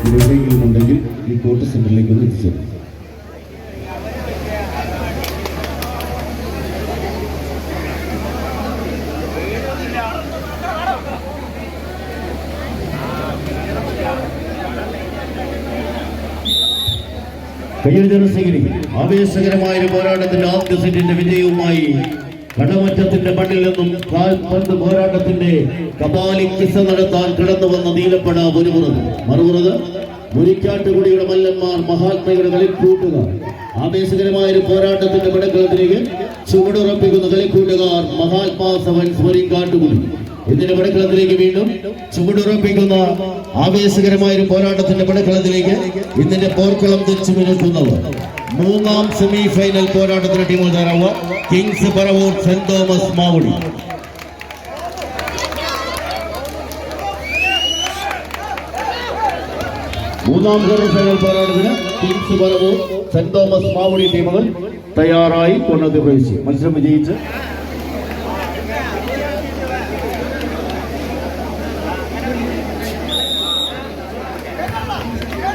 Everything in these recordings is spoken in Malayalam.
എവിടെയെങ്കിലും ഉണ്ടെങ്കിൽ ഈ കോർട്ട് സെന്ററിലേക്ക് ഒന്ന് എത്തിച്ചേരും. ആവേശകരമായ ഒരു പോരാട്ടത്തിന്റെ ആദ്യ സെറ്റിന്റെ വിജയവുമായി കടമറ്റത്തിന്റെ മണ്ണിൽ നിന്നും കാൽപന്ത് പോരാട്ടത്തിന്റെ കപാലി കിസ്സ നടത്താൻ കടന്നു വന്ന നീലപ്പട മറുപുറത് മുരിക്കാട്ടുകുടിയുടെ മല്ലന്മാർ മഹാത്മയുടെ കളിക്കൂട്ടുകാർ. ആവേശകരമായ ഒരു പോരാട്ടത്തിന്റെ പടക്കളത്തിലേക്ക് ചുവടുറപ്പിക്കുന്ന കളിക്കൂട്ടുകാർ മഹാത്മാ സെവൻസ് മുരിക്കാട്ടുകുടി. ഇതിന്റെ പടക്കളത്തിലേക്ക് വീണ്ടും ചുവടുറപ്പിക്കുന്ന ആവേശകരമായ ഒരു പോരാട്ടത്തിന്റെ പടക്കളത്തിലേക്ക് ഇതിന്റെ പോർക്കളം തിരിച്ചു നിൽക്കുന്നവർ മൂന്നാം സെമി ഫൈനൽ പോരാട്ടത്തിന് ടീമുകൾ തയ്യാറാവുക. കിങ്സ് പറവൂർ സെന്റ് തോമസ് മാവുടി. മൂന്നാം സെമി ഫൈനൽ പോരാട്ടത്തിന് കിങ്സ് പറവൂർ സെന്റ് തോമസ് മാവുടി ടീമുകൾ തയ്യാറായി കൊണ്ടത് പ്രവേശിച്ചു. മത്സരം വിജയിച്ച്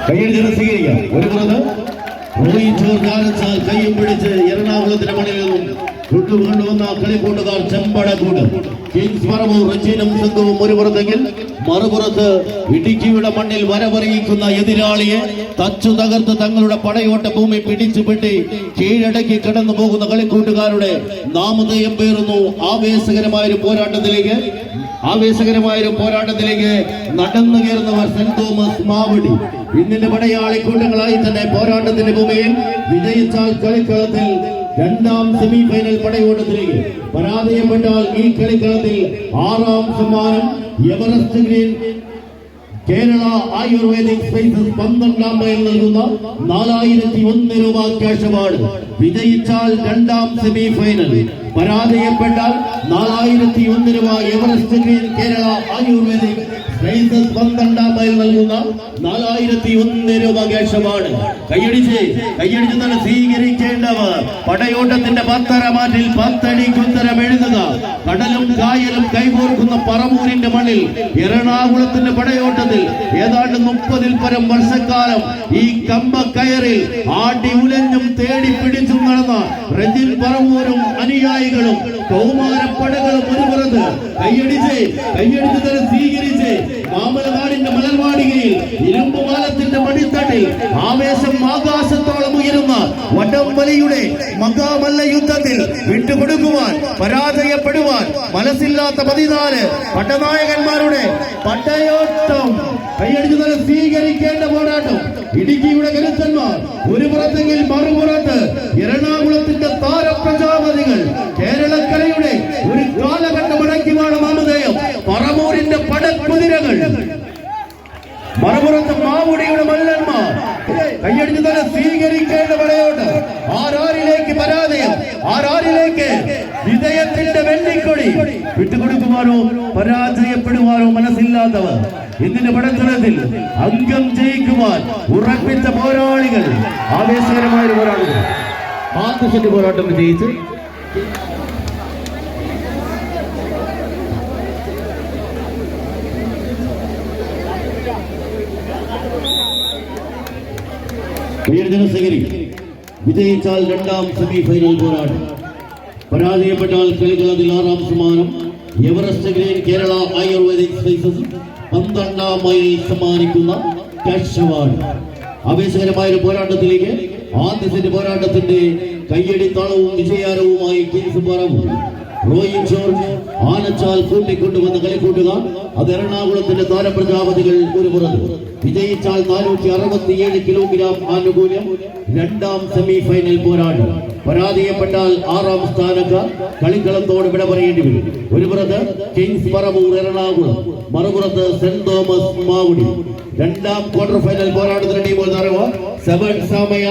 കയ്യടിച്ച് സ്വീകരിക്കാം. ഒരു പുറത്ത് കയ്യും പിടിച്ച് എറണാകുളത്തിന്റെ മണ്ണിൽ നിന്നും കൊണ്ടുവന്ന കളിക്കൂട്ടുകാർ ചെമ്പടക്കൂട് കിങ്സ് പറവൂർ റജീനും സംഘവും ഒരു പുറത്തെങ്കിൽ മറുപുറത്ത് ഇടുക്കിയുടെ മണ്ണിൽ വരവറിയിക്കുന്ന എതിരാളിയെ തച്ചു തകർത്ത് തങ്ങളുടെ പടയോട്ട ഭൂമി പിടിച്ചുപെട്ടി കീഴടക്കി കടന്നു പോകുന്ന കളിക്കൂട്ടുകാരുടെ നാമധേയം പേറുന്നു. ആവേശകരമായൊരു പോരാട്ടത്തിലേക്ക് നടന്നു കയറുന്നവർ സെന്റ് തോമസ് മാവടി. ഇന്നിന്റെ പടയാളിക്കൂട്ടങ്ങളായി തന്നെ പോരാട്ടത്തിന്റെ ഭൂമിയിൽ വിജയിച്ചാൽ കളിക്കളത്തിൽ രണ്ടാം സെമി ഫൈനൽ പടയോട്ടത്തിലേക്ക്, പരാജയപ്പെട്ടാൽ ഈ കളിക്കളത്തിൽ 6ാം സമ്മാനം Everest green Kerala ayurvedic spices 12ാം mile നൽകുന്ന 4001 രൂപ ക്യാഷ് അവാർഡ്. വിജയിച്ചാൽ രണ്ടാം സെമി ഫൈനൽ, പരാജയപ്പെട്ടാൽ 4001 രൂപ Everest green Kerala ayurvedic spices 12ാം mile നൽകുന്ന 4001 രൂപ ക്യാഷ് അവാർഡ്. കയ്യടിച്ച് തന്നെ സ്വീകരിക്കേണ്ടവർ പടയോട്ടത്തിന്റെ പത്തരമാറ്റിൽ 10 അടിക്ക് ഉത്തരം എഴുതുക. കടലും കായലും കൈകോർക്കുന്ന പറവൂരിന്റെ മണ്ണിൽ എറണാകുളത്തിന്റെ പടയോട്ടത്തിൽ ഏതാണ്ട് 30-ൽ പരം വർഷക്കാലം ഈ കമ്പക്കയറിൽ ആടി ഉലഞ്ഞും തേടി പിടിച്ചും നടന്ന റജിൻ പറവൂരും അനുയായികളും കൗമാരപ്പടകളും ഒരു പുറത്ത് കയ്യടിച്ച് തന്നെ സ്വീകരിച്ച് മാമലനാടിന്റെ മലർവാടികയിൽ ഇരുമ്പുപാലത്തിന്റെ മടിത്തട്ടിൽ ആവേശം ആകാശത്തോളം ഉയരുന്ന വടംവലിയുടെ മഹാമല്ല യുദ്ധത്തിൽ വിട്ടുകൊടുക്കുവാൻ പരാജയപ്പെടുവാൻ മനസ്സില്ലാത്ത 14 പട്ടനായകന്മാരുടെ പടയോട്ടം. കയ്യടിച്ചു തന്നെ സ്വീകരിക്കേണ്ട പോരാട്ടം. ഇടുക്കിയുടെ കരുത്തന്മാർ ഒരു പുറത്തെങ്കിൽ മറുപുറത്ത് എറണാകുളത്തിന്റെ താരപ്രജാപതികൾ. കേരളക്കരയുടെ ഒരു കാലഘട്ടം അടക്കിയാണ് നാമധേയം പറവൂരിന്റെ പടക്കുതിരകൾ. മറുപുറത്ത് മാവുടിയുടെ മല്ലന്മാർ. കയ്യടിച്ചു തന്നെ സ്വീകരിക്കേണ്ട പടയോട്ടം. ആരാരിലേക്ക് പരാജയം, ആരാരിലേക്ക് വിജയത്തിന്റെ വെള്ളിക്കൊടി. വിട്ടുകൊടുക്കുവാനോ പരാജയപ്പെടുവാനോ മനസ്സില്ലാത്തവർ ഇതിന്റെ പടത്തലത്തിൽ അംഗം ജയിക്കുവാൻ ഉറപ്പിച്ച പോരാളികൾ. ആവേശകരമായ പോരാളികൾ. ആദ്യ സെറ്റ് പോരാട്ടം വിജയിച്ച് വിജയിച്ചാൽ രണ്ടാം സെമി ഫൈനൽ പോരാട്ടം, പരാജയപ്പെട്ടാൽ കളിക്കളത്തിൽ 6ാം സമ്മാനം Everest green Kerala ayurvedic spices 12ാം mile സമ്മാനിക്കുന്ന ക്യാഷ് അവാർഡ്. ആവേശകരമായ ഒരു പോരാട്ടത്തിലേക്ക് ആദ്യ സെറ്റ് പോരാട്ടത്തിന്റെ കയ്യടിത്താളവും വിജയാരവുമായി കിങ്സ് പറവൂർ റോയിൻ ജോർജ് ആനച്ചാൽ കൂട്ടിക്കൊണ്ടുവന്ന കളിക്കൂട്ടുകാർ. അത് എറണാകുളത്തിന്റെ താരപ്രജാപതികൾ ഒരു പുറത്ത്. വിജയിച്ചാൽ 467 കിലോഗ്രാം ആനുകൂല്യം. രണ്ടാം സെമി ഫൈനൽ പോരാട്ടം. പരാജയപ്പെട്ടാൽ 6ാം സ്ഥാനക്കാർ കളിക്കളത്തോട് വിട പറയേണ്ടി വരും. ഒരു പുറത്ത് കിങ്സ് പറവൂർ എറണാകുളം, മറുപുറത്ത് സെന്റ് തോമസ് മാവുടി. രണ്ടാം ക്വാർട്ടർ ഫൈനൽ പോരാട്ടത്തിന് ടീമുകൾ തയ്യാറാവുക. 7 സമയ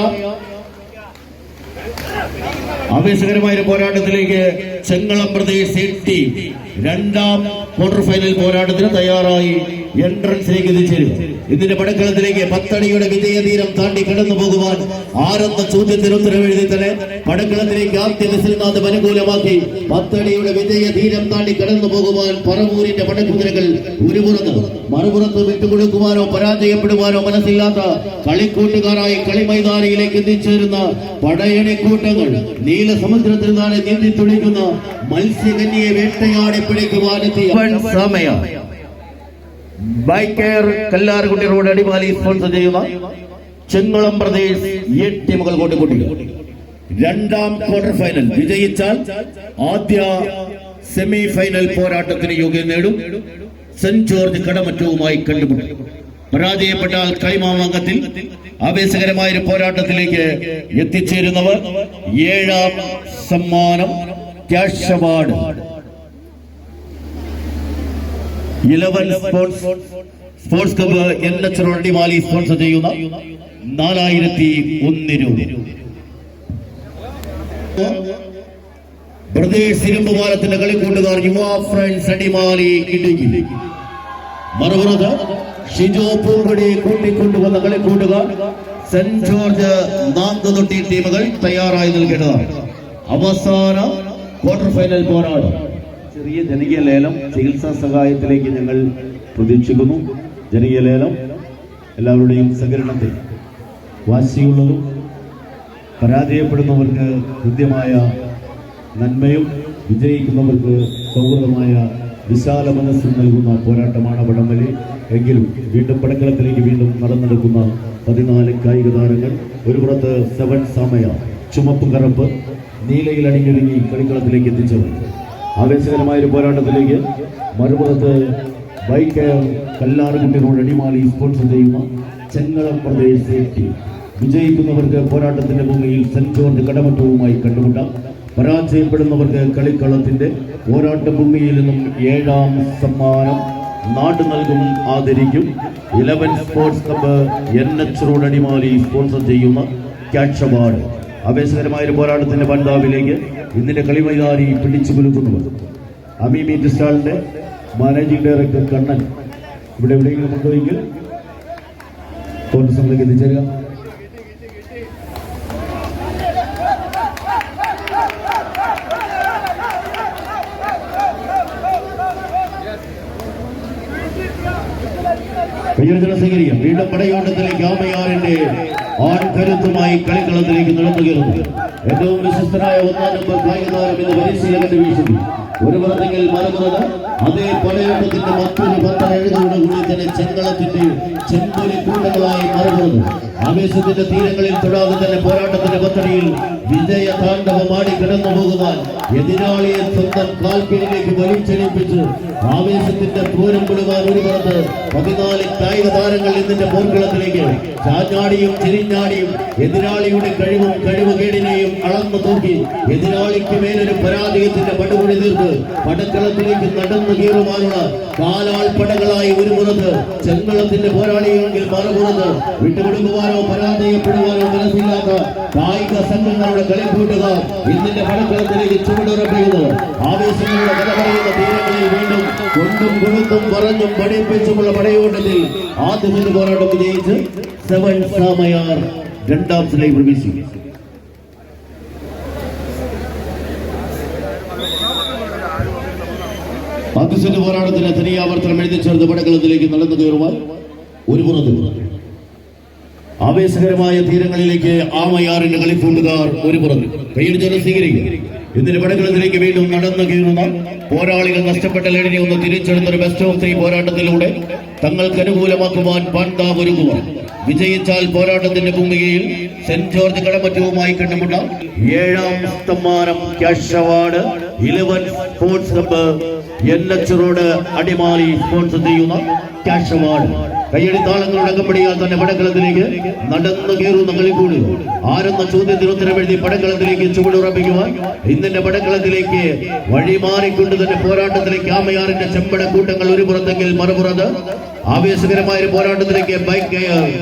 ആവേശകരമായ പോരാട്ടത്തിലേക്ക് ചെങ്ങളം പ്രദേശ് ടീം രണ്ടാം ക്വാർട്ടർ ഫൈനൽ പോരാട്ടത്തിന് തയ്യാറായി എൻട്രൻസിലേക്ക് എത്തിച്ചേരും. ഇതിന്റെ പടക്കളത്തിലേക്ക് 10 അടിയുടെ വിജയതീരം താണ്ടി കടന്നു പോകുവാൻ ആരെന്ന ചോദ്യത്തിന് ഉത്തരവെഴുതി തന്നെ പടക്കളത്തിലേക്ക് ആദ്യ മിസിൽനാഥ് അനുകൂലമാക്കി 10 അടിയുടെ വിജയതീരം താണ്ടി കടന്നു പോകുവാൻ പറവൂരിന്റെ പടക്കുതിരകൾ ഒരു പുറത്ത്, മറുപുറത്ത് വിട്ടുകൊടുക്കുവാനോ പരാജയപ്പെടുവാനോ മനസ്സില്ലാത്ത കളിക്കൂട്ടുകാരായി കളിമൈതാനിയിലേക്ക് എത്തിച്ചേരുന്ന പടയണിക്കൂട്ടങ്ങൾ നീല സമുദ്രത്തിൽ താഴെ നീന്തി തുടിക്കുന്ന മത്സ്യകന്യയെ വേട്ടയാടി പിടിക്കുവാനെത്തിയ സമയം bike air Kallarkutty road Adimali sponsor ചെയ്യുന്ന ചെങ്ങളം പ്രദേശ് 8 ടീമുകൾ കൂട്ടിക്കൂട്ടികൾ. രണ്ടാം ക്വാർട്ടർ ഫൈനൽ വിജയിച്ചാൽ ആദ്യ സെമി ഫൈനൽ പോരാട്ടത്തിന് യോഗ്യത നേടും. സെന്റ് ജോർജ് കടമറ്റവുമായി കണ്ടുമുട്ടും. പരാജയപ്പെട്ടാൽ കളിമാമാങ്കത്തിൽ ആവേശകരമായ ഒരു പോരാട്ടത്തിലേക്ക് എത്തിച്ചേരുന്നവർ 7ാം സമ്മാനം cash award 11 sports club NH road Adimali sponsor ചെയ്യുന്ന 4001 രൂപ. പ്രദേശ് ഇരുമ്പുപാലത്തിന്റെ കളിക്കൂട്ടുകാർ യുവ ഫ്രണ്ട്സ് അടിമാലി ഇടുക്കി. മറുപുറത്ത് ഷിജോ പൂങ്കടി കൂട്ടിക്കൊണ്ടുവന്ന കളിക്കൂട്ടുകാർ സെന്റ് ജോർജ് നാങ്കുതൊട്ടി ടീമുകൾ തയ്യാറായി നിൽക്കേണ്ടതാണ്. അവസാന ക്വാർട്ടർ ഫൈനൽ പോരാട്ടം. ചെറിയ ജനകീയ ലേലം ചികിത്സാ സഹായത്തിലേക്ക് ഞങ്ങൾ പ്രതീക്ഷിക്കുന്നു. ജനകീയ ലേലം എല്ലാവരുടെയും സഹകരണത്തിൽ വാശിയുള്ളതും പരാജയപ്പെടുന്നവർക്ക് കൃത്യമായ നന്മയും വിജയിക്കുന്നവർക്ക് സൗഹൃദമായ വിശാല മനസ്സും നൽകുന്ന പോരാട്ടമാണ് വടംവലി. എങ്കിലും വീണ്ടും പടക്കളത്തിലേക്ക് വീണ്ടും നടന്നെടുക്കുന്ന 14 കായിക താരങ്ങൾ. ഒരു പുറത്ത് 7 സമയ ചുമപ്പ് കറുപ്പ് നീലയിൽ അണിഞ്ഞൊരുങ്ങി കളിക്കളത്തിലേക്ക് എത്തിച്ചവർ. ആവേശകരമായ ഒരു പോരാട്ടത്തിലേക്ക്. മറുപുറത്ത് bike air Kallarkutty road Adimali sponsor ചെയ്യുന്ന ചെങ്ങളം പ്രദേശ് ടീം. വിജയിക്കുന്നവർക്ക് പോരാട്ടത്തിന്റെ ഭൂമിയിൽ സെന്റ് ജോർജ് കടമറ്റവുമായി കണ്ടുമുട്ടാം. പരാജയപ്പെടുന്നവർക്ക് കളിക്കളത്തിന്റെ പോരാട്ട ഭൂമിയിൽ നിന്നും 7ാം സമ്മാനം നാട് നൽകും, ആദരിക്കും. 11 sports club NH road Adimali sponsor ചെയ്യുന്ന ക്യാഷ് അവാർഡ്. ആവേശകരമായ ഒരു പോരാട്ടത്തിന്റെ പന്താവിലേക്ക് ഇന്നിന്റെ കളിമൈതാനി പിടിച്ചു കുലുക്കുന്നവർ അമി മീറ്റ് സ്റ്റാളിന്റെ മാനേജിംഗ് ഡയറക്ടർ കണ്ണൻ ഇവിടെ എവിടെയെങ്കിലും കൊണ്ടുപോയെങ്കിൽ കോൺഗ്രസിലേക്ക് എത്തിച്ചേരുക. സ്വീകരിക്കാം. വീണ്ടും പടയോട്ടത്തിലേക്ക് ആമയാറിന്റെ ആൺകരുത്തുമായി കളിക്കളത്തിലേക്ക് നടന്നു കയറുന്നു. ഏറ്റവും വിശ്വസ്തനായ 1ാം നമ്പർ കായിക താരം എന്ന് പരിശീലകന്റെ വീശുന്നു. ഒരു പുറത്തെങ്കിൽ മറുപുറത്ത് അതേ പടയോട്ടത്തിന്റെ മറ്റൊരു 10 എഴുതോടുകൂടി തന്നെ ചെങ്കളത്തിന്റെ ചെമ്പൊലി കൂട്ടങ്ങളായി മറുപുറത്ത് ആവേശത്തിന്റെ തീരങ്ങളിൽ തൊടാതെ തന്നെ പോരാട്ടത്തിന്റെ പത്തടിയിൽ വിജയ താണ്ഡവമാടി കിടന്നു പോകുവാൻ എതിരാളിയെ സ്വന്തം കാൽക്കീഴിലേക്ക് വലിച്ചെണിപ്പിച്ച് ആവേശത്തിന്റെ പൂരം വിടുവാൻ ഒരു പുറത്ത് 14 കായിക താരങ്ങൾ ഇന്നിന്റെ പോർക്കളത്തിലേക്ക് ചാഞ്ഞാടിയും ചിരിഞ്ഞാടിയും എതിരാളിയുടെ കഴിവുകേടിനെയും അളന്നു തൂക്കി എതിരാളിക്ക് മേലൊരു പരാജയത്തിന്റെ പടുകുടി തീർത്ത് പടക്കളത്തിലേക്ക് നടന്നു കയറുവാനുള്ള കാലാൾ പടകളായി ഒരു പുറത്ത് ചെങ്കളത്തിന്റെ പോരാളിയെങ്കിൽ മറുപുറത്ത് വിട്ടുകൊടുക്കുവാനോ പരാജയപ്പെടുവാനോ മനസ്സില്ലാത്ത കായിക സംഘങ്ങളുടെ കളിക്കൂട്ടുകാർ ഇന്നിന്റെ പടക്കളത്തിലേക്ക് ചുവടുറപ്പിക്കുന്നു. ആവേശങ്ങളുടെ കഥ പറയുന്ന തീരങ്ങളിൽ വീണ്ടും കൊണ്ടും കൊടുത്തും പറഞ്ഞും പഠിപ്പിച്ചുമുള്ള പടയോട്ടത്തിൽ ആദ്യത്തെ പോരാട്ടം വിജയിച്ച് 7 സമയാർ 2ാം സ്ലൈ പ്രവേശിക്കും. ആദ്യത്തെ പോരാട്ടത്തിന് തനിയാവർത്തനം എഴുതി ചേർത്ത് പടക്കളത്തിലേക്ക് നടന്നു കയറുവാൻ ഒരു പുറത്ത് ആവേശകരമായ തീരങ്ങളിലേക്ക് ആമയാറിന്റെ കളിക്കൂട്ടുകാർ ഒരു പുറത്ത് കൈയടിച്ചോടെ സ്വീകരിക്കുക. ഇതിന്റെ പടക്കളത്തിലേക്ക് വീണ്ടും നടന്നു കയറുന്ന പോരാളികൾ നഷ്ടപ്പെട്ട ലീഡിനെ ഒന്ന് തിരിച്ചെടുത്തൊരു ബെസ്റ്റ് ഓഫ് 3 പോരാട്ടത്തിലൂടെ തങ്ങൾക്ക് അനുകൂലമാക്കുവാൻ പന്താവ് ഒരുങ്ങുവാൻ. വിജയിച്ചാൽ പോരാട്ടത്തിന്റെ ഭൂമികയിൽ സെന്റ് ജോർജ് കടമറ്റവുമായി കണ്ടുമുട്ടാം. 7ാം സമ്മാനം cash award 11 sports club NH road Adimali sponsor ചെയ്യുന്ന ക്യാഷ് അവാർഡ്. കയ്യടി താളങ്ങളുടെ അകമ്പടിയാൽ തന്നെ പടക്കളത്തിലേക്ക് നടന്നു കയറുന്ന കളിക്കൂട് ആരെന്ന ചോദ്യത്തിന് ഉത്തരം എഴുതി പടക്കളത്തിലേക്ക് ചുവടുറപ്പിക്കുവാൻ ഇന്നിന്റെ പടക്കളത്തിലേക്ക് വഴിമാറിക്കൊണ്ട് തന്നെ പോരാട്ടത്തിലേക്ക് ആമയാറിന്റെ ചെമ്പട കൂട്ടങ്ങൾ ഒരു പുറത്തെങ്കിൽ മറുപുറത്ത് ആവേശകരമായ ഒരു പോരാട്ടത്തിലേക്ക് bike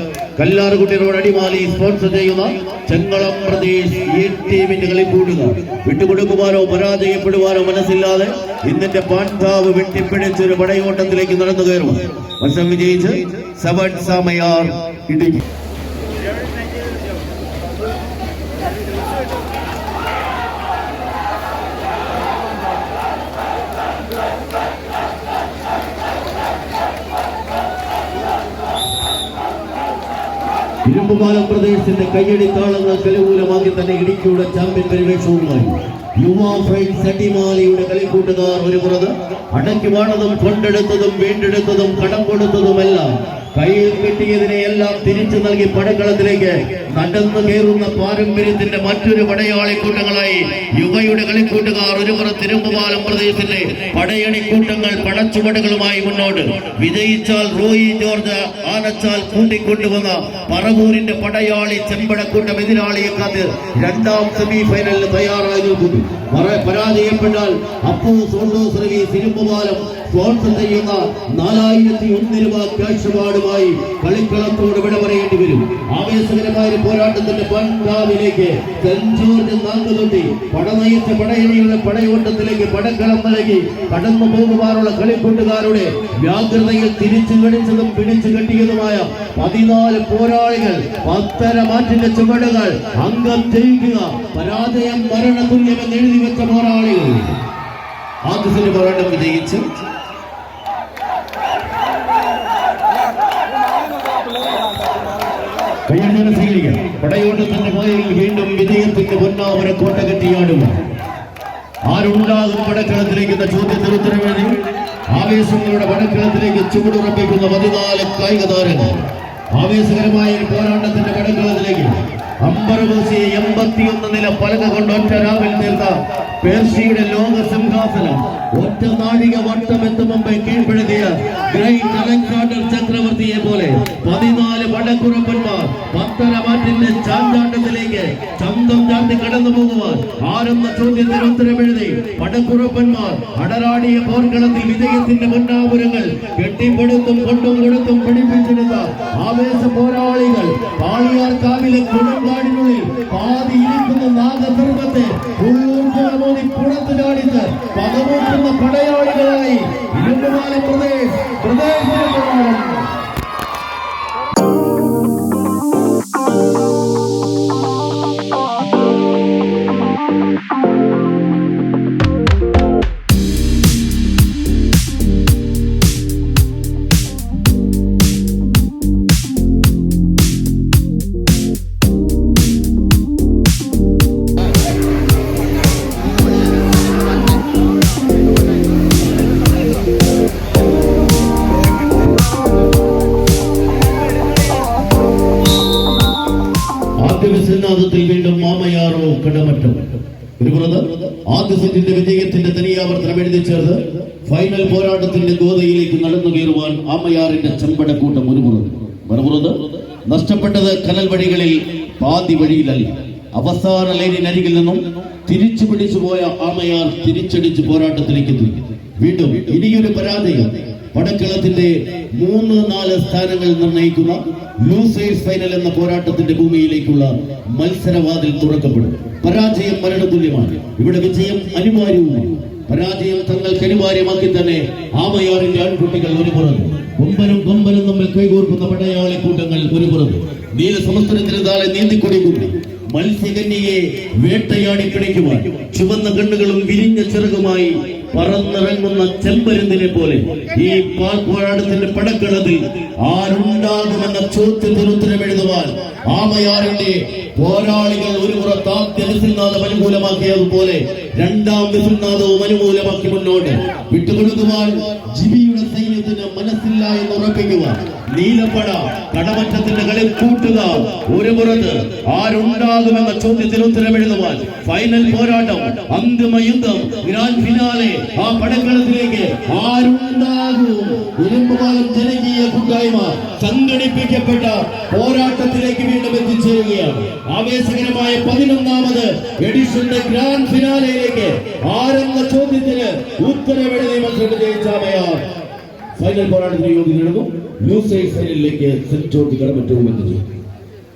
Kallarkutty road Adimali sponsor ചെയ്യുന്ന ചെങ്ങളം പ്രദേശ് ടീമിന്റെ കളിക്കൂടുക വിട്ടുകൊടുക്കുവാനോ പരാജയപ്പെടുവാനോ മനസ്സില്ലാതെ ഇന്നിന്റെ പാണ്ഡാവ് വെട്ടിപ്പിടിച്ചൊരു പടയോട്ടത്തിലേക്ക് നടന്നു കയറും. വർഷം വിജയിച്ച് 7 സമയാർ ഇടുക്കി. ഇരുമ്പുപാലം പ്രദേശത്തിന്റെ കയ്യടി താളങ്ങൾക്ക് അനുകൂലമാക്കി തന്നെ ഇടുക്കിയുടെ ചാമ്പ്യൻ പരിവേഷവുമായി യുവാ ഫ്രണ്ട്സ് അടിമാലിയുടെ കളിക്കൂട്ടുകാർ ഒരു പുറത്ത് അടക്കി വാണതും കൊണ്ടെടുത്തതും വീണ്ടെടുത്തതും കടം കൊടുത്തതുമെല്ലാം കയ്യിൽ കിട്ടിയതിനെ എല്ലാം തിരിച്ചു നൽകി പടക്കളത്തിലേക്ക് നടന്നു കയറുന്ന പാരമ്പര്യത്തിന്റെ മറ്റൊരു പടയാളിക്കൂട്ടങ്ങളായി യുവയുടെ കളിക്കൂട്ടുകാർ ഒരു പുറത്ത് ഇരുമ്പുപാലം പ്രദേശത്തിന്റെ പടയണിക്കൂട്ടങ്ങൾ പടച്ചുവടുകളുമായി മുന്നോട്ട്. വിജയിച്ചാൽ റോയി ജോർജ്, ആനച്ചാൽ കൂട്ടിക്കൊണ്ടുവന്ന പറവൂരിന്റെ പടയാളി ചെമ്പടക്കൂട്ടം എതിരാളിയെ കാത്ത് രണ്ടാം സെമി ഫൈനലിന് തയ്യാറായി നിൽക്കുന്നു. പരാജയപ്പെട്ടാൽ അപ്പോ സോണ്ടോ സർവീസ് ഇരുമ്പുപാലം സ്പോൺസർ ചെയ്യുന്ന 4001 രൂപ ക്യാഷ് അവാർഡുമായി കളിക്കളത്തോട് വിട പറയേണ്ടി വരും. ആവേശകരമായ പോരാട്ടത്തിന്റെ പണ്ടാവിലേക്ക് സെന്റ് ജോർജ് നാങ്കുതൊട്ടി പടനയിച്ച പടയണിയുടെ പടയോട്ടത്തിലേക്ക് പടക്കളം നൽകി കടന്നു പോകുവാനുള്ള കളിക്കൂട്ടുകാരുടെ വ്യാഗ്രതയിൽ തിരിച്ചു കടിച്ചതും പിടിച്ചു കെട്ടിയതുമായ 14 പോരാളികൾ 10 മാറ്റിന്റെ ചുവടുകൾ അംഗം ജയിക്കുക, പരാജയം മരണതുല്യമെന്ന് എഴുതി വെച്ച പോരാളികൾ ആദ്യത്തിന്റെ പോരാട്ടം വിജയിച്ച് കയ്യടികൾ സ്വീകരിക്കാം. പടയോട്ടത്തിന്റെ പായയിൽ വീണ്ടും വിജയത്തിന്റെ പൊന്നാമര കോട്ട കെട്ടിയാടുക. ആരുണ്ടാകും പടക്കളത്തിലേക്ക് എന്ന ചോദ്യത്തിന് ഉത്തരവേണ്ടി ആവേശങ്ങളുടെ പടക്കളത്തിലേക്ക് ചുവടുറപ്പിക്കുന്ന 14 കായിക താരങ്ങൾ ആവേശകരമായ പോരാട്ടത്തിന്റെ പടക്കളത്തിലേക്ക് അമ്പരബോസിയെ 81 നില പലക കൊണ്ട് ഒറ്റ രാവിൽ തീർത്ത പേർഷ്യയുടെ ലോക സിംഹാസനം ഒറ്റ നാഴിക വട്ടമെത്തും മുമ്പേ കീഴ്പ്പെടുത്തിയ ഗ്രേറ്റ് അലക്സാണ്ടർ ചക്രവർത്തിയെ പോലെ 14 പടക്കുറപ്പന്മാർ 10 മാറ്റിന്റെ ചാഞ്ചാട്ടത്തിലേക്ക് ചന്തം ചാണ്ടി കടന്നു പോകുവാൻ ആരെന്ന ചോദ്യത്തിന് ഉത്തരമെഴുതി പടക്കുറപ്പന്മാർ അടരാടിയ പോർക്കളത്തിൽ വിജയത്തിന്റെ പൊന്നാപുരങ്ങൾ കെട്ടിപ്പടുത്തും കൊണ്ടും കൊടുത്തും പഠിപ്പിച്ചെടുത്ത ആവേശ പോരാളികൾ പാളിയാർക്കാവിലെ കൊടുങ്കാടിനുള്ളിൽ പാതി ഇരിക്കുന്ന നാഗസർവത്തെ പുറത്തു ചാടിച്ച് പകമൂട്ടുന്ന പടയാളികളായി ഇരുമ്പുപാലം പ്രദേശ വീണ്ടും മാമയാറോ കടമറ്റം ഒരു പുറത്ത് ആദ്യ സെറ്റിന്റെ വിജയത്തിന്റെ തനിയാവർത്തനം എഴുതി ചേർത്ത് ഫൈനൽ പോരാട്ടത്തിന്റെ ഗോതയിലേക്ക് നടന്നു കയറുവാൻ ആമയാറിന്റെ ചെമ്പടക്കൂട്ടം ഒരു പുറത്ത് നഷ്ടപ്പെട്ടത് കനൽ വഴികളിൽ പാതി വഴിയിലല്ല, അവസാന ലൈനിനരികിൽ നിന്നും തിരിച്ചു പിടിച്ചുപോയ ആമയാർ തിരിച്ചടിച്ച് പോരാട്ടത്തിലേക്ക് എത്തി. വീണ്ടും ഇനിയൊരു പരാജയം പടക്കളത്തിന്റെ 3-4 സ്ഥാനങ്ങൾ നിർണയിക്കുന്ന ലൂസേഴ്സ് ഫൈനൽ എന്ന പോരാട്ടത്തിന്റെ ഭൂമിയിലേക്കുള്ള മത്സരവാതിൽ തുറക്കപ്പെടും. പരാജയം മരണതുല്യമാണ്, ഇവിടെ വിജയം അനിവാര്യവുമാണ്. പരാജയം തങ്ങൾക്ക് അനിവാര്യമാക്കി തന്നെ ആമയാറിന്റെ ആൺകുട്ടികൾ ഒരു പുറത്ത്, കൊമ്പനും തമ്മിൽ കൈകോർക്കുന്ന പടയാളി കൂട്ടങ്ങൾ ഒരു പുറത്ത്, നീല സമുദ്രത്തിന് താഴെ നീന്തിക്കൊടിക്കുന്നു മത്സ്യകന്യയെ വേട്ടയാടി പിടിക്കുവാൻ ചുവന്ന കണ്ണുകളും വിരിഞ്ഞ ചിറകുമായി പറന്നിറങ്ങുന്ന ചെമ്പരുന്തിനെ പോലെ ഈ പോരാട്ടത്തിന്റെ പടക്കളത്തിൽ ആരുണ്ടാകുമെന്ന ചോദ്യത്തിന് ഉത്തരമെഴുതുവാൻ ആമയാറിന്റെ പോരാളികൾ ഒരു പുറത്ത് ആദ്യ വിസിൽനാദം അനുകൂലമാക്കിയതുപോലെ രണ്ടാം വിസിൽനാദവും അനുകൂലമാക്കി മുന്നോട്ട് വിട്ടുകൊടുക്കുവാൻ ജിബിയുടെ സൈന്യത്തിന് മനസ്സില്ല എന്ന് ഉറപ്പിക്കുവാൻ നീലപ്പട കടമറ്റത്തിന്റെ കളി കൂട്ടുക ഒരു പുറത്ത് ആരുണ്ടാകുമെന്ന ചോദ്യത്തിന് ഉത്തരമെഴുതുവാൻ ഫൈനൽ പോരാട്ടം അന്തിമ യുദ്ധം ഗ്രാൻഡ് ഫിനാലെ ആ പടക്കളത്തിലേക്ക് ആരുണ്ടാകും. ഇരുമ്പുപാലം ജനകീയ കൂട്ടായ്മ സംഘടിപ്പിക്കപ്പെട്ട പോരാട്ടത്തിലേക്ക് വീണ്ടും എത്തിച്ചേരുകയാണ്. ആവേശകരമായ 11ാമത് എഡിഷന്റെ ഗ്രാൻഡ് ഫിനാലയിലേക്ക് ആരെന്ന ചോദ്യത്തിന് ഉത്തരമെഴുതി മത്സരം ജയിച്ച ആമയാർ ഫൈനൽ പോരാട്ടത്തിന് യോഗ്യത നേടുന്നു. ലൂസേഴ്സ് ഫൈനലിലേക്ക് സെന്റ് ജോർജ് കടമറ്റവും എത്തിച്ചു.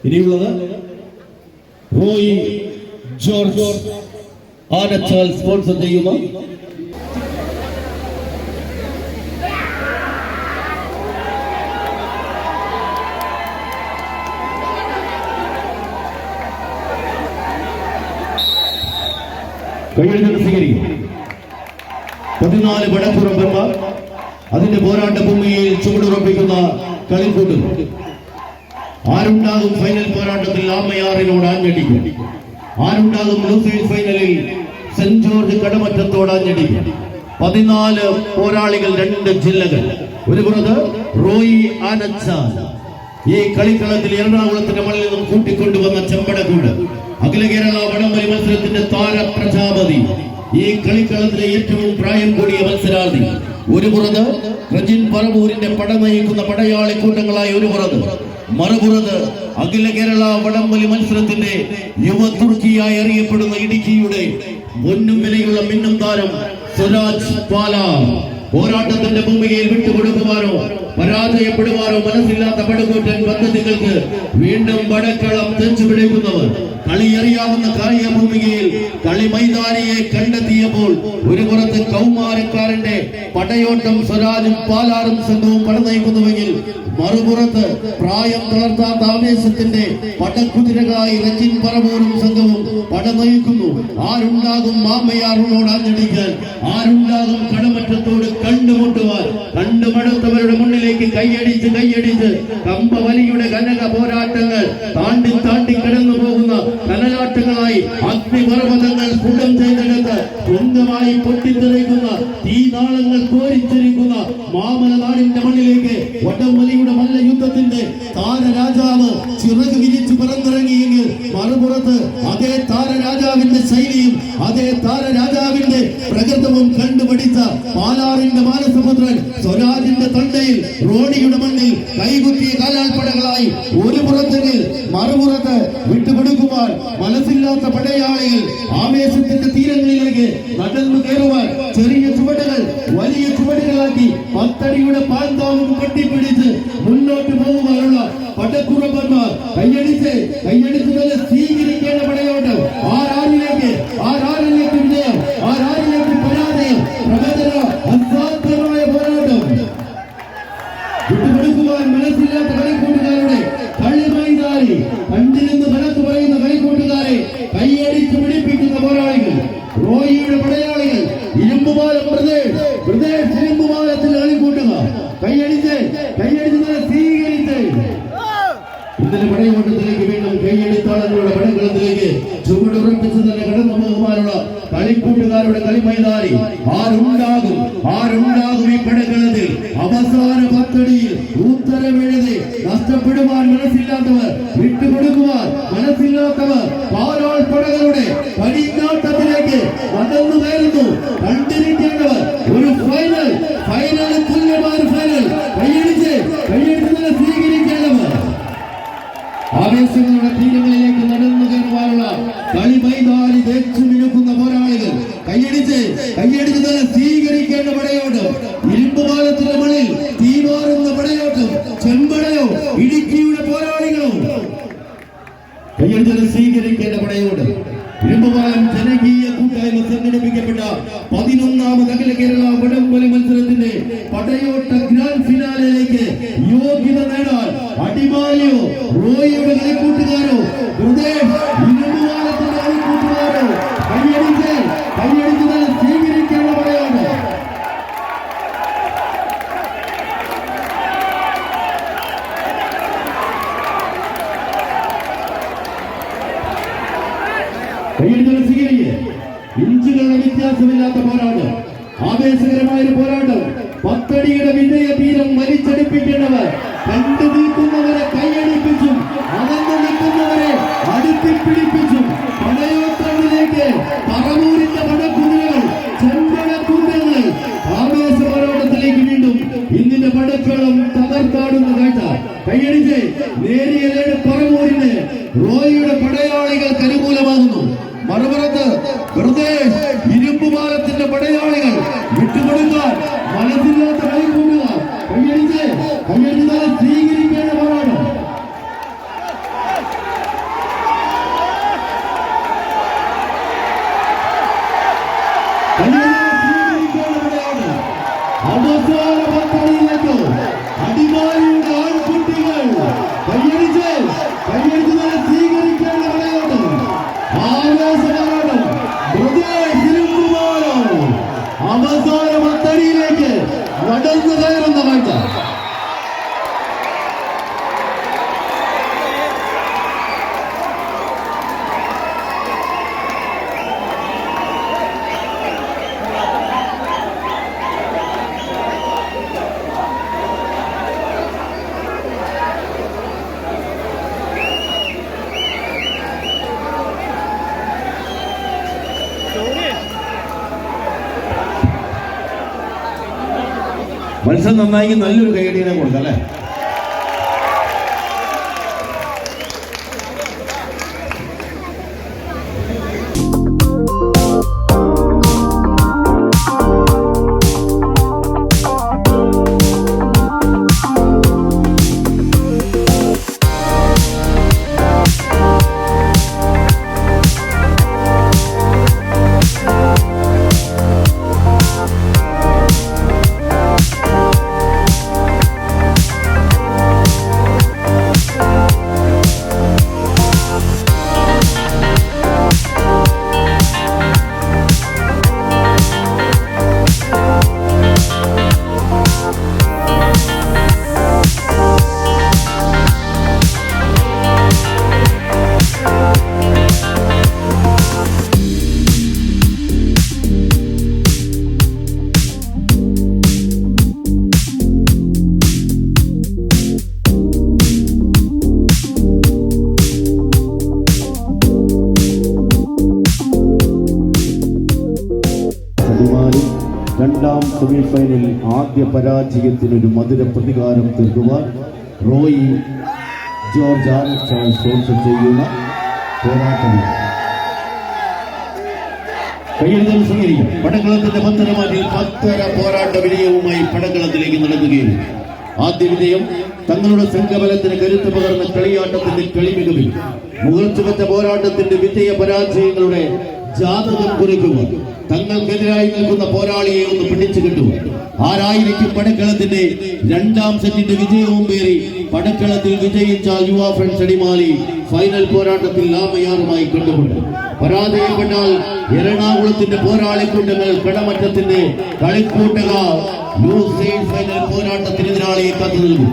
ഇനിയുള്ളത് റോയി ജോർജ് ആനച്ചാൽ സ്പോൺസർ ചെയ്യുന്ന കയ്യെഴുത്ത് സ്വീകരിക്കും 14 പടപ്പുറമ്പന്മാർ അതിന്റെ പോരാട്ട ഭൂമിയിൽ ചുവടുറപ്പിക്കുന്ന കളിക്കൂട്ടുകൾ ആരുണ്ടാകും ഫൈനൽ പോരാട്ടത്തിൽ ആമയാറിനോട് ആഞ്ഞടിക്കും? ആരുണ്ടാകും ലൂസേഴ്സ് ഫൈനലിൽ സെന്റ് ജോർജ് കടമറ്റത്തോട് ആഞ്ഞടിക്കും? 14 പോരാളികൾ, 2 ജില്ലകൾ. ഒരു പുറത്ത് റോയി ആനച്ചാൽ ഈ കളിക്കളത്തിൽ എറണാകുളത്തിന്റെ മണ്ണിൽ നിന്നും കൂട്ടിക്കൊണ്ടുവന്ന ചെമ്പടക്കൂട് അഖില കേരള വടംവലി മത്സരത്തിന്റെ താര പ്രജാപതി, ഈ കളിക്കളത്തിലെ ഏറ്റവും പ്രായം കൂടിയ മത്സരാർത്ഥി. ഒരു പുറത്ത് റജിൻ പറവൂരിന്റെ പട നയിക്കുന്ന പടയാളി കൂട്ടങ്ങളായി ഒരു പുറത്ത്, മറുപുറത്ത് അഖില കേരള വടംവലി മത്സരത്തിന്റെ യുവ തുർക്കിയായി അറിയപ്പെടുന്ന ഇടുക്കിയുടെ പൊന്നും വിലയുള്ള മിന്നും താരം സ്വരാജ് പാല. പോരാട്ടത്തിന്റെ ഭൂമികയിൽ വിട്ടുകൊടുക്കുവാനോ പരാജയപ്പെടുവാനോ മനസ്സില്ലാത്ത പടുകൂറ്റൻ പദ്ധതികൾക്ക് വീണ്ടും വടക്കളം തെച്ചുപിടിക്കുന്നവർ, കളിയറിയാവുന്ന കായിക ഭൂമികയിൽ കളി മൈതാനിയെ കണ്ടെത്തിയപ്പോൾ ഒരു പുറത്ത് കൗമാരക്കാരന്റെ പടയോട്ടം സ്വരാജും പാലാറും സംഘവും പടനയിക്കുന്നുവെങ്കിൽ മറുപുറത്ത് പ്രായം തളർത്താത്ത ആവേശത്തിന്റെ പടക്കുതിരകളായി റജിൻ പറവൂരും സംഘവും പടനയിക്കുന്നു. ആരുണ്ടാകും മാമയാറിനോട് ആഞ്ഞടിക്കാൻ? ആരുണ്ടാകും കടമറ്റത്തോട് കണ്ടുമുട്ടുവാൻ? കണ്ടുമടുത്തവരുടെ മുന്നിലേക്ക് കൈയടിച്ച് കമ്പവലിയുടെ കനക പോരാട്ടങ്ങൾ താണ്ടി താണ്ടി കടന്നു പോകുന്ന കനലാട്ടങ്ങളായി അഗ്നിപർവ്വതങ്ങൾ സ്ഫുടം ചെയ്തെടുത്ത് സ്വന്തമായി പൊട്ടിത്തെറിക്കുന്ന തീനാളങ്ങൾ കോരിച്ചൊരിക്കുന്ന മാമല നാടിന്റെ മണ്ണിലേക്ക് വടംവലിയുടെ മല്ലയുദ്ധത്തിന്റെ താരരാജാവ് ചിറക് വിരിച്ചു പറന്നിറങ്ങിയെങ്കിൽ മറുപുറത്ത് അതേ താരരാജാവിന്റെ ശൈലിയും അതേ താരരാജാവിന്റെ പ്രകൃതവും കണ്ടുപഠിച്ച പാലാറിന്റെ മാനസപുത്രൻ സ്വരാജിന്റെ തണ്ടയിൽ റോഡിയുടെ മണ്ണിൽ കൈകുത്തിയ കാലാൾപ്പടകളായി ഒരു പുറത്തെങ്കിൽ മറുപുറത്ത് വിട്ടുകൊടുക്കുവാൻ മനസ്സില്ലാത്ത പടയാളികൾ ആവേശത്തിന്റെ തീരങ്ങളിലേക്ക് നടന്നു കയറുവാൻ ചെറിയ ചുവടുകൾ വലിയ ചുവടുകളാക്കി 10 അടിയുടെ പാന്താവും കെട്ടിപ്പിടിച്ച് മുന്നോട്ട് പോകുവാനുള്ള പടക്കുറപ്പന്മാർ കൈയടിച്ച് തന്നെ സ്വീകരിക്കേണ്ട പടയോട്ട് ആരാരിലേക്ക് വിജയം, ആരാരിലേക്ക് പരാജയം, പ്രവചന അസാധ്യമായ പോരാട്ടം. വിട്ടുകൊടുക്കുവാൻ മനസ്സില്ലാത്ത കളിക്കൂട്ടുകാരുടെ കളി മൈതാനി കണ്ടിരുന്ന് കണക്ക് പറയുന്ന കളിക്കൂട്ടുകാരെ കൈയടിച്ച് പിടിപ്പിക്കുന്ന പോരാളികൾ, റോയിയുടെ പടയാളികൾ, ഇരുമ്പുപാലം പ്രദേശ് ഇരുമ്പുപാലത്തിൽ കളിക്കൂട്ടുക കൈയടിച്ച് സ്വീകരിച്ച് ഇതിന്റെ പടയോട്ടത്തിലേക്ക് വീണ്ടും കൈയടിത്താളങ്ങളുടെ പടകളത്തിലേക്ക് ചുവടുറപ്പിച്ച് തന്നെ കടന്നു പോകുവാനുള്ള കളിക്കൂട്ടുകാരുടെ കളിമൈതാനി. ആരുണ്ടാകും ഈ പടകളത്തിൽ? അവസാന 10 അടിയിൽ ഉത്തരമെഴുതി നഷ്ടപ്പെടുവാൻ മനസ്സില്ലാത്തവർ, വിട്ടുകൊടുക്കുവാൻ മനസ്സില്ലാത്തവർ പാലാൾ പടകളുടെ പടിഞ്ഞാട്ടത്തിലേക്ക് നടന്നു കയറുന്നു. കണ്ടിരിക്കേണ്ടവർ ഒരു ഫൈനൽ തുല്യമായ ഫൈനൽ കൈയടിച്ച് തന്നെ സ്വീകരിക്കേണ്ടവർ. ആവേശങ്ങളുടെ തീരങ്ങളിലേക്ക് നടന്നു കയറുവാനുള്ള കളി മൈതാനി തേച്ചു മിനുക്കുന്ന പോരാളികൾ കൈയടിച്ച് തന്നെ സ്വീകരിക്കേണ്ട പടയോട്ടം. ഇരുമ്പുപാലത്തിന്റെ മണ്ണിൽ തീമാറുന്ന പടയോട്ടം. ചെമ്പടയോ ഇടുക്കിയുടെ പോരാളികളോ കൈയടിച്ച് സ്വീകരിക്കേണ്ട പടയോട്ടം. ഇരുമ്പുപാലം ജനകീയ കൂട്ടായ്മ സംഘടിപ്പിക്കപ്പെട്ട 11ാമത് അഖില കേരള വടംവലി മത്സരത്തിന്റെ പടയോട്ട ഗ്രാൻഡ് ഫിനാലിലേക്ക് യോഗ്യത നേടാൻ അടിമാലിയോ റോയിയുടെ കളിക്കൂട്ടുകാരോ ഇരുമ്പുപാലത്തിന്റെ കളിക്കൂട്ടുകാരോ കൈയടിച്ച് തന്നെ സ്വീകരിക്കേണ്ട പടയാണ്. കൈയടിച്ച് സ്വീകരിക്കുക. ഇഞ്ചുകളുടെ വ്യത്യാസമില്ലാത്ത പോരാട്ടം, ആവേശകരമായ ഒരു പോരാട്ടം. 10 അടിയുടെ വിജയ തീരം വലിച്ചടിപ്പിക്കേണ്ടവർ കണ്ടു നിൽക്കുന്നവരെ കൈയടിപ്പിച്ചും അകന്നു നിൽക്കുന്നവരെ അടുത്തിപ്പിടിപ്പിച്ചും പടയോട്ടങ്ങളിലേക്ക് പറവൂരിന്റെ പടക്കുതിരകൾ, ചെമ്പടക്കുതിരകൾ ആവേശ പോരാട്ടത്തിലേക്ക് വീണ്ടും ഇന്നിന്റെ പടക്കളം തകർത്താടുന്ന കാഴ്ച. കൈയടിച്ച് നേരിയ പറവൂരിന് റോയിയുടെ പടയാളികൾക്ക് അനുകൂലമാകുന്നു. മറുപുറത്ത് ഇരുമ്പുപാലത്തിന്റെ പടയാളികൾ വിട്ടുകൊടുക്കാൻ മനസ്സില്ലാത്ത കളിക്കൂട്ടുക കൈയടിച്ച് സ്വീകരിക്കേണ്ട പോരാട്ടം. അവസാന 10 അടിയിലേക്ക് അടിമാലിയുടെ ആൺകുട്ടികൾ കൈയടിച്ച് സ്വീകരിക്കാൻ മത്സരം നന്നായി നല്ലൊരു കൈയടിയെ കൊടുക്കാം അല്ലേ? രണ്ടാം സെമിഫൈനലിൽ ആദ്യ പരാജയത്തിനൊരു മധുര പ്രതികാരം തീർക്കുവാൻ റോയി ജോർജ് ആർച്ചാൽ സ്പോൺസർ ചെയ്യുന്ന പോരാട്ടമാണ്. കയ്യെഴുതൽ സ്വീകരിക്കും. പടക്കളത്തിന്റെ പത്തരമാറ്റിൽ 10 പോരാട്ട വിജയവുമായി പടക്കളത്തിലേക്ക് നടക്കുകയും ആദ്യ വിജയം തങ്ങളുടെ സംഘബലത്തിന് കരുത്ത് പകർന്ന കളിയാട്ടത്തിന്റെ കളിമികവിൽ മുഖർച്ചുവെച്ച പോരാട്ടത്തിന്റെ വിജയ പരാജയങ്ങളുടെ ജാതകം കുറിക്കുക. തങ്ങൾക്കെതിരായി നിൽക്കുന്ന പോരാളിയെ ഒന്ന് പിടിച്ചു കിട്ടുക. ആരായിരിക്കും പടക്കളത്തിന്റെ രണ്ടാം സെറ്റിന്റെ വിജയവും പേറി പടക്കളത്തിൽ വിജയിച്ചാൽ യുവ ഫ്രണ്ട്സ് അടിമാലി ഫൈനൽ പോരാട്ടത്തിൽ ലാമയാറുമായി കണ്ടുമുട്ടും. പരാജയപ്പെട്ടാൽ എറണാകുളത്തിന്റെ പോരാളിക്കൂട്ടങ്ങൾ കടമറ്റത്തിന്റെ കളിക്കൂട്ടുകാർ ഫൈനൽ പോരാട്ടത്തിന് എതിരാളിയെ കാത്തു നൽകും.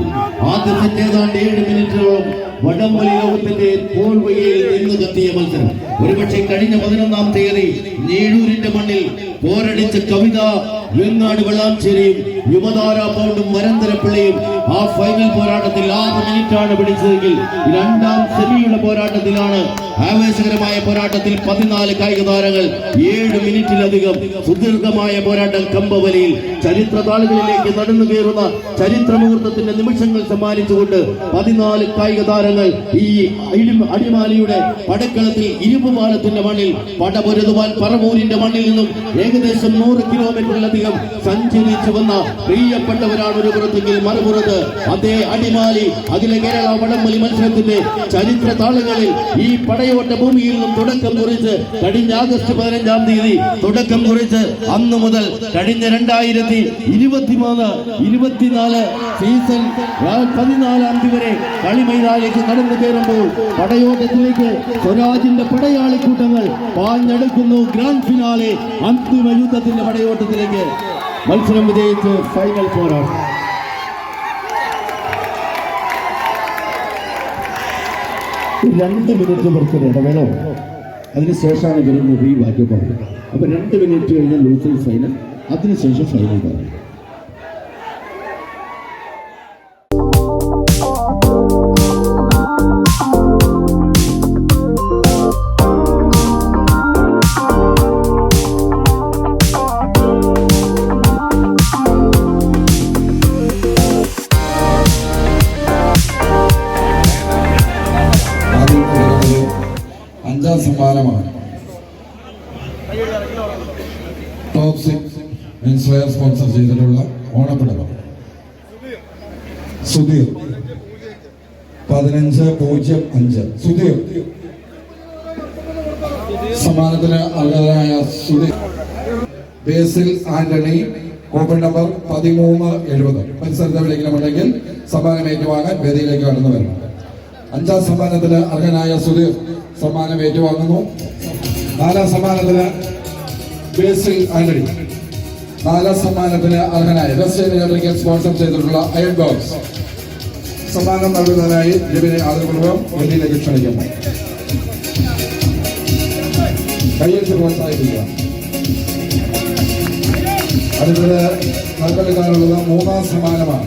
ആദ്യ സെറ്റ് ഏതാണ്ട് 7 മിനിറ്റോളം വടംവലി ലോകത്തിന്റെ പോർവയിൽ നിന്ന് കത്തിയ മത്സരം. ഒരുപക്ഷെ കഴിഞ്ഞ 11-ാം തീയതി നീഴൂരിന്റെ മണ്ണിൽ പോരടിച്ച കവിത വെങ്ങാട് വെള്ളാഞ്ചേരിയും യുവതാര പൗണ്ടും വരന്തരപ്പിള്ളയും ആ ഫൈനൽ പോരാട്ടത്തിൽ 6 മിനിറ്റാണ് പിടിച്ചതെങ്കിൽ രണ്ടാം സെമിയുടെ പോരാട്ടത്തിലാണ് ആവേശകരമായ പോരാട്ടത്തിൽ 14 കായിക താരങ്ങൾ 7 മിനിറ്റിലധികം സുദീർഘമായ പോരാട്ടം കമ്പവലിയിൽ ചരിത്ര താളുകളിലേക്ക് നടന്നു കയറുന്ന ചരിത്ര മുഹൂർത്തത്തിന്റെ നിമിഷങ്ങൾ സമ്മാനിച്ചുകൊണ്ട് 14 കായിക താരങ്ങൾ ഈ അടിമാലിയുടെ പടക്കളത്തിൽ ഇരുമ്പുപാലത്തിന്റെ മണ്ണിൽ പടപൊരുതുവാൻ പറവൂരിന്റെ മണ്ണിൽ നിന്നും ഏകദേശം 100 കിലോമീറ്ററിലധികം സഞ്ചരിച്ചു വന്ന പ്രിയപ്പെട്ടവരാണ്. ഒരു പുറത്തെങ്കിൽ മറുപുറത്ത് അതേ അടിമാലി അഖില കേരള വടംവലി മത്സരത്തിന്റെ ചരിത്ര താളുകളിൽ ഈ പടയോട്ട ഭൂമിയിൽ നിന്നും തുടക്കം കുറിച്ച് കഴിഞ്ഞ ആഗസ്റ്റ് 15-ാം തീയതി തുടക്കം കുറിച്ച് അന്നു മുതൽ കഴിഞ്ഞ 2023-24 സീസൺ 14-ാം തീയതി വരെ കളിമൈതാനിലേക്ക് കടന്നു കയറുമ്പോൾ പടയോട്ടത്തിലേക്ക് സ്വരാജിന്റെ പടയാളിക്കൂട്ടങ്ങൾ പാഞ്ഞെടുക്കുന്നു. ഗ്രാൻഡ് ഫിനാലെ അന്തിമ യുദ്ധത്തിന്റെ പടയോട്ടത്തിലേക്ക് മത്സരം വിജയിച്ച് ഫൈനൽ പോരാട്ടം. രണ്ട് മിനിറ്റ് പുറത്തൊരു ഇടവേള, അതിനുശേഷമാണ് വരുന്നത് ഈ വാക്യം പറയുന്നത്. അപ്പൊ 2 മിനിറ്റ് കഴിഞ്ഞാൽ ലൂസേഴ്സ് ഫൈനൽ, അതിനുശേഷം ഫൈനൽ പറയും. സമ്മാനമാണ് ടോപ്പ് 6 മെൻസ്വെയർ സ്പോൺസർ ചെയ്തിട്ടുള്ള ഓണപ്പടവ സുധീർ 1505 സുധീർ സമ്മാനത്തിന് അർഹരായ സുധീർ. ബേസിൽ ആന്റണി കൂപ്പൺ നമ്പർ 1370 മത്സരത്തെ വിളിക്കണമെങ്കിൽ സമ്മാനം ഏറ്റുവാങ്ങാൻ വേദിയിലേക്ക് കടന്നു വരണം. 5-ാം സമ്മാനത്തിന് അർഹനായ സുധീർ സമ്മാനം ഏറ്റുവാങ്ങുന്നു. 4-ാം സമ്മാനത്തിന് ബേസിൽ ആന്റണി, 4-ാം സമ്മാനത്തിന് അർഹനായ വെസ്റ്റ് സ്പോൺസർ ചെയ്തിട്ടുള്ള അയൺ ബോക്സ് സമ്മാനം നൽകുന്നതിനായി ജബിനെ ആദരപൂർവ്വം വേദിയിലേക്ക് ക്ഷണിക്കുന്നു. കയ്യെഴുത്ത് പ്രോത്സാഹിപ്പിക്കുക. അടുത്തത് നൽകാനുള്ളത് 3-ാം സമ്മാനമാണ്.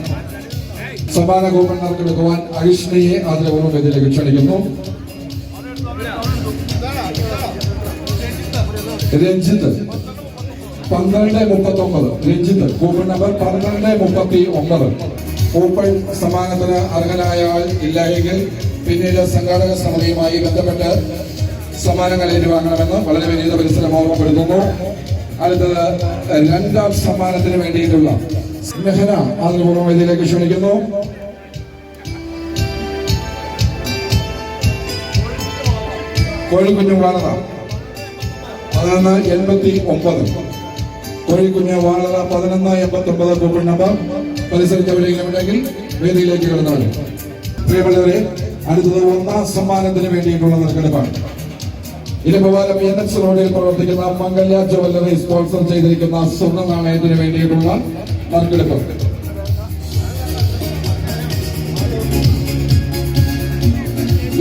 സമ്മാന കൂപ്പൺ നറുക്കെടുക്കുവാൻ അഹിഷ്ണയെ ആദരപൂർവ്വം വേദിയിലേക്ക് ക്ഷണിക്കുന്നു. Ranjith 12:39 Ranjith coupon number 12:39. Coupon സമ്മാനത്തിന് അർഹനായ ആൾ ഇല്ല എങ്കിൽ പിന്നീട് സംഘാടക സമിതിയുമായി ബന്ധപ്പെട്ട് സമ്മാനങ്ങൾ ഏറ്റുവാങ്ങണമെന്ന് വളരെ വിനീത പരിസരം ഓർമ്മപ്പെടുത്തുന്നു. അടുത്തത് രണ്ടാം സമ്മാനത്തിന് വേണ്ടിയിട്ടുള്ള സ്നേഹന ആദരപൂർവ്വം വേദിയിലേക്ക് ക്ഷണിക്കുന്നു. കോഴിക്കുഞ്ഞു വാളറ 11:89. കോഴിക്കുഞ്ഞ് വാളറ 11:89 കൂപ്പൺ നമ്പർ. പരിസരത്തവരെങ്കിലുമുണ്ടെങ്കിൽ വേദിയിലേക്ക് കടന്നവർ. പ്രിയപ്പെട്ടവരെ, അടുത്തത് ഒന്നാം സമ്മാനത്തിന് വേണ്ടിയിട്ടുള്ള നറുക്കെടുപ്പാണ്. ഇരമ്പവാലം NX റോഡിൽ പ്രവർത്തിക്കുന്ന മംഗല്യ ജ്വല്ലറി സ്പോൺസർ ചെയ്തിരിക്കുന്ന സ്വർണ്ണ നാണയത്തിന് വേണ്ടിയിട്ടുള്ള നറുക്കെടുപ്പ്.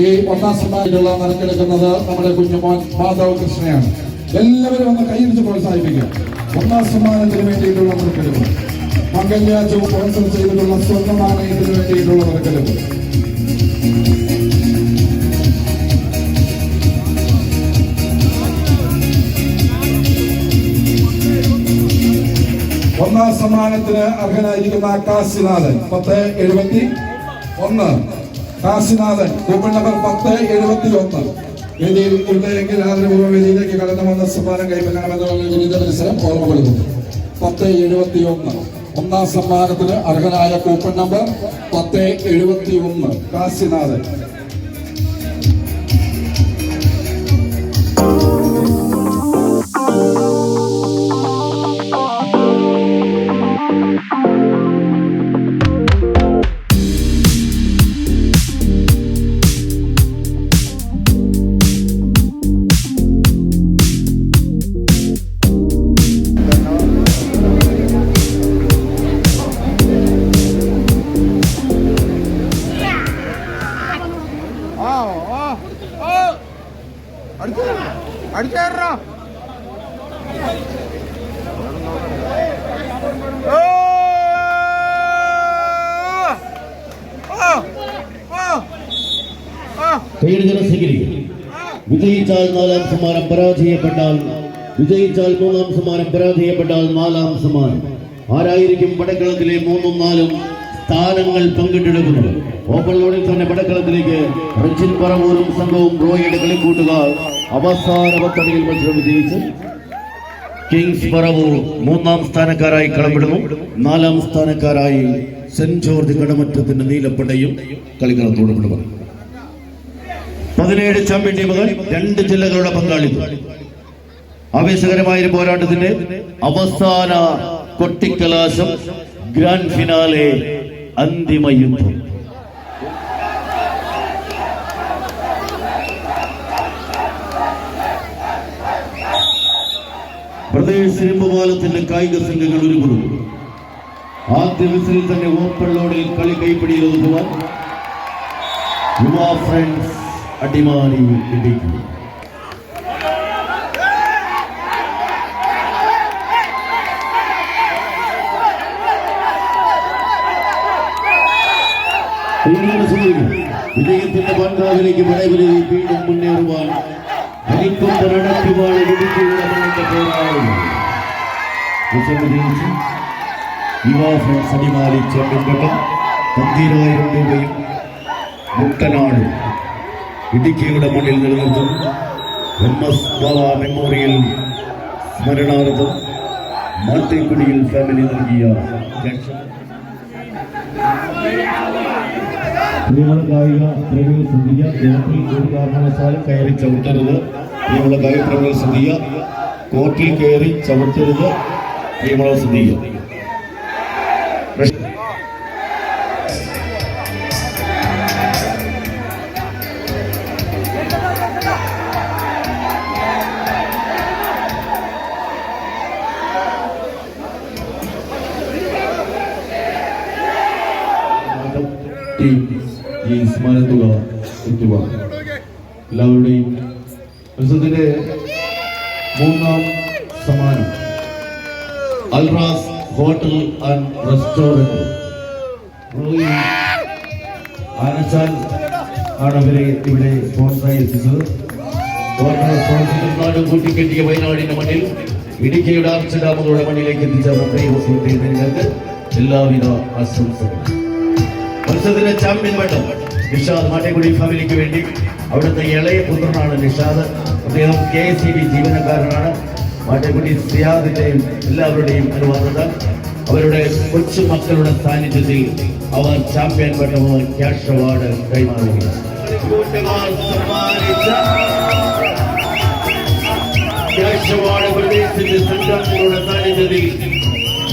ഈ ഒന്നാം സമ്മാനത്തിലുള്ള നറുക്കെടുക്കുന്നത് നമ്മുടെ കുഞ്ഞുമോൻ മാധവ് കൃഷ്ണയാണ്. എല്ലാവരും ഒന്ന് കൈയടിച്ച് പ്രോത്സാഹിപ്പിക്കുക. ഒന്നാം സമ്മാനത്തിന് വേണ്ടിയിട്ടുള്ള നറുക്കെടുപ്പ്. മംഗല്യ സ്പോൺസർ ചെയ്തിട്ടുള്ള സ്വർണ്ണ നാണയത്തിന് വേണ്ടിയിട്ടുള്ള നറുക്കെടുപ്പ്. ഒന്നാം സമ്മാനത്തിന് അർഹനായിരിക്കുന്ന കാശിനാഥൻ 1071. Kashinathan coupon number 1071. വേദിയിൽ ഉണ്ടെങ്കിൽ ആദരപൂർവ്വം വേദിയിലേക്ക് കടന്നു വന്ന സമ്മാനം കൈപ്പറ്റണമെന്ന് വിനീത പരിസരം ഓർമ്മപ്പെടുത്തുന്നു. 1071. ഒന്നാം സമ്മാനത്തിന് അർഹനായ കൂപ്പൺ നമ്പർ 1071 കാശിനാഥൻ. അടിച്ചേറാ കൈയടികൾ സ്വീകരിക്കും. വിജയിച്ചാൽ നാലാം സമ്മാനം, പരാജയപ്പെട്ടാൽ വിജയിച്ചാൽ മൂന്നാം സമ്മാനം, പരാജയപ്പെട്ടാൽ നാലാം സമ്മാനം. ആരായിരിക്കും പടക്കളത്തിലെ 3ഉം 4ഉം സ്ഥാനങ്ങൾ പങ്കിട്ടെടുക്കുന്നത്? ഓപ്പൺ ലോഡിൽ തന്നെ പടക്കളത്തിലേക്ക് റജിൻ പറവൂരും സംഘവും റോയിയുടെ കളിക്കൂട്ടുകാർ അവസാന പത്തടിയിൽ മത്സരം വിജയിച്ച് കിങ്സ് പറവൂർ 3ആം സ്ഥാനക്കാരായി കളമിടുന്നു. 4ആം സ്ഥാനക്കാരായി സെന്റ് ജോർജ് കടമറ്റത്തിന്റെ നീലപ്പടയും കളിക്കളത്തോട് വിടുന്നു. 17 ചാമ്പ്യൻ ടീമുകൾ, 2 ജില്ലകളുടെ പങ്കാളിത്തം. ആവേശകരമായ പോരാട്ടത്തിന്റെ അവസാന കൊട്ടിക്കലാശം, ഗ്രാൻഡ് ഫിനാലെ, അന്തിമ യുദ്ധം. പ്രദേശ് ഇരുമ്പുപാലത്തിന്റെ കായിക സംഘങ്ങൾ ഒരുങ്ങുന്നു. ആദ്യ വിസിലിൽ തന്നെ ഓപ്പൺ ലോഡിൽ കളി കൈപ്പിടിയിൽ ഒതുക്കുവാൻ യുവ ഫ്രണ്ട്സ് അടിമാലി ഇടിക്കും. വിജയത്തിന്റെ പങ്കാവിലേക്ക് പടവലിൽ വീണ്ടും മുന്നേറുവാൻ യുവ ഫ്രണ്ട്സ് അടിമാലി ചാമ്പ്യൻപട്ടം 10,000 രൂപയും മുട്ടനാട് ഇടുക്കിയുടെ മുന്നിൽ നിലനിർത്തുന്നു. MS ബാബ മെമ്മോറിയൽ സ്മരണാർത്ഥം മാത്തേക്കുടിയിൽ ഫാമിലി നൽകിയ പ്രിയമുള്ള ഗായിക പ്രവീൺ സുധിയ, കോർട്ടിൽ ഒരു കാരണവശാലും കയറി ചവിട്ടരുത്. പ്രിയമുള്ള ഗായിക പ്രവീൺ സുധിയ, കോർട്ടിൽ കയറി ചവിട്ടരുത്. പ്രിയമുള്ള സുധിയ. ഈ സ്മരണത്തുക ഏറ്റുവാങ്ങും. എല്ലാവരുടെയും മത്സരത്തിന്റെ 3ആം സമ്മാനം Al Rass hotel and restaurant Anachal ആണ് അവരെ ഇവിടെ സ്പോൺസറായി എത്തിച്ചത്. കൂട്ടിക്കെട്ടിയ വയനാടിന്റെ മണ്ണിൽ ഇടുക്കിയുടെ അർച്ചരാമങ്ങളുടെ മണ്ണിലേക്ക് എത്തിച്ചേർന്ന പ്രിയ നിങ്ങൾക്ക് എല്ലാവിധ ആശംസകളും. മത്സരത്തിന്റെ ചാമ്പ്യൻ പട്ടം നിഷാദ് മാട്ടേക്കുടി ഫാമിലിക്ക് വേണ്ടി അവിടുത്തെ ഇളയ പുത്രനാണ് നിഷാദ്. അദ്ദേഹം KSEB ജീവനക്കാരനാണ്. മാട്ടേക്കുടി സിയാദിന്റെയും എല്ലാവരുടെയും അനുവാദത്താൽ അവരുടെ കൊച്ചു മക്കളുടെ സാന്നിധ്യത്തിൽ അവർ ചാമ്പ്യൻ പട്ടവും ക്യാഷ് അവാർഡ് കൈമാറുകയാണ്. ക്യാഷ് അവാർഡ് പ്രദേശത്തിന്റെ സംഘാടകരുടെ സാന്നിധ്യത്തിൽ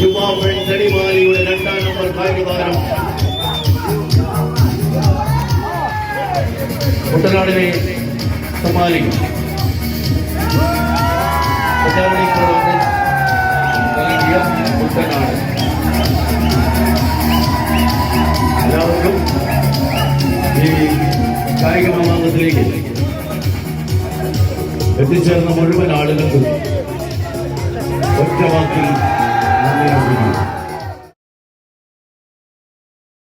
യുവാഫൻ തടിമാലിയുടെ 2ാം നമ്പർ കായിക താരം കുട്ടനാടിനെ സമ്മാനിക്കും. കുട്ടനാട് എല്ലാവർക്കും ഈ കായിക മാമാങ്കത്തിലേക്ക് എത്തിച്ചേർന്ന മുഴുവൻ ആളുകൾക്കും ഒറ്റ വാക്കിൽ നന്ദി അറിയിക്കുന്നു.